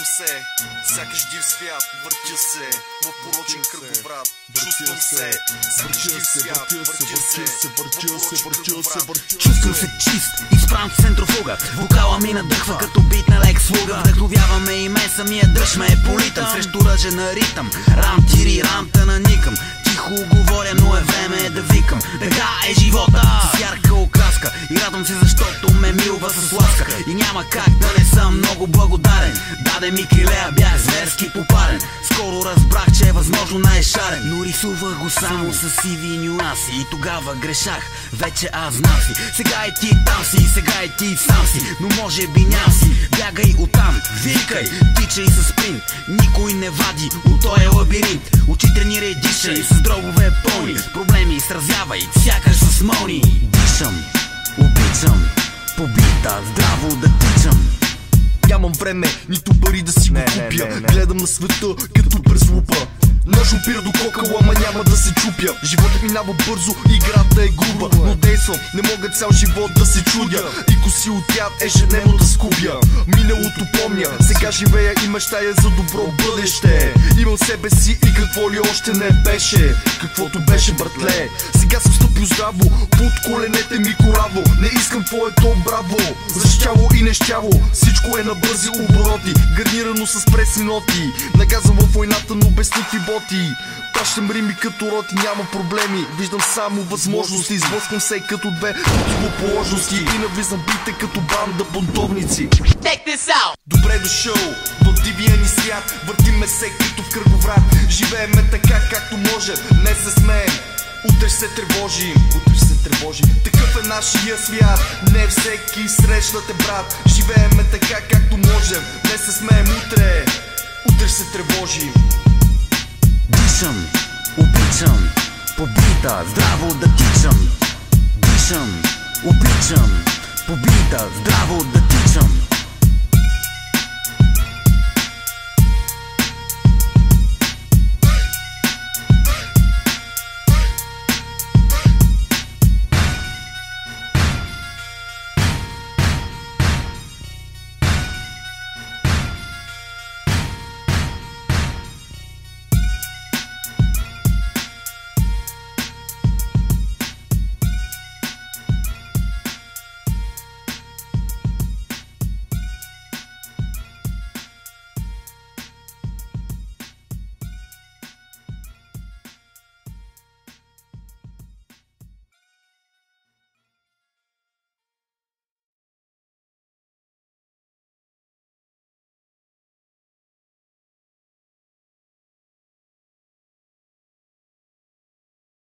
Чувствам се, сякаш див свят, въртя се в порочен кръговрат. Чувствам се, сякаш див свят, въртя се в порочен кръговрат. Чувствам се чист, изправен в центрофуга. Вокала ми надъхва като бит на Лекс Луга. Вдъхновяваме и мен, самия дръж ме е политъм. Срещу ръжен на ритъм, рам тири, рамта на никъм. Тихо говоря, но е време да викам. Така е живота, с ярка окраска. И радвам се, защото ме милва с ласка. И няма как да не съм много благодарен. Даде ми крилея, бях зверски попарен. Скоро разбрах, че е възможно най-шарен. Но рисувах го само с сиви нюанси. И тогава грешах, вече аз знам си. Сега и ти там си, сега и ти сам си. Но може би ням си, бягай оттам. Викай, тичай с спринт. Никой не вади от този лабиринт. Очи тренирай, дишай, с дробове пълни. Проблеми сразявай, сякаш с мълни. Дишам, обичам, побита, здраво да тичам. Нямам време, нито пари да си го купя. Гледам на света като през лупа. Нож опира до кокала, ама няма да се чупя. Животът минава бързо, играта е груба. Но действам, не мога цял живот да се чудя. И коси от яд ежедневно да скубя. Миналото помня, сега живея и мечтая за добро бъдеще. Имам себе си и какво ли още не беше. Каквото беше, братле. Сега съм стъпил здраво, под коленете ми кораво. Не искам твоето браво, защяло и нещяло. Всичко е на бързи обороти, гарнирано с пресни ноти. Нагазвам във войната, но без никакви боти. Пращам рими като роти, няма проблеми. Виждам само възможности, изблъскам се като две противоположности. И навлизам бите като банда бунтовници. Добре дошъл в дивия ни свят. Въртиме се като в кръговрат. Живееме така както може, не се смеем. Утре се тревожим, такъв е нашия свят. Не всеки среща те, брат. Живееме така както можем, не се смеем. Утре се тревожим. Дишам, обичам, побита, здраво да тичам. Дишам, обичам, побита, здраво да тичам.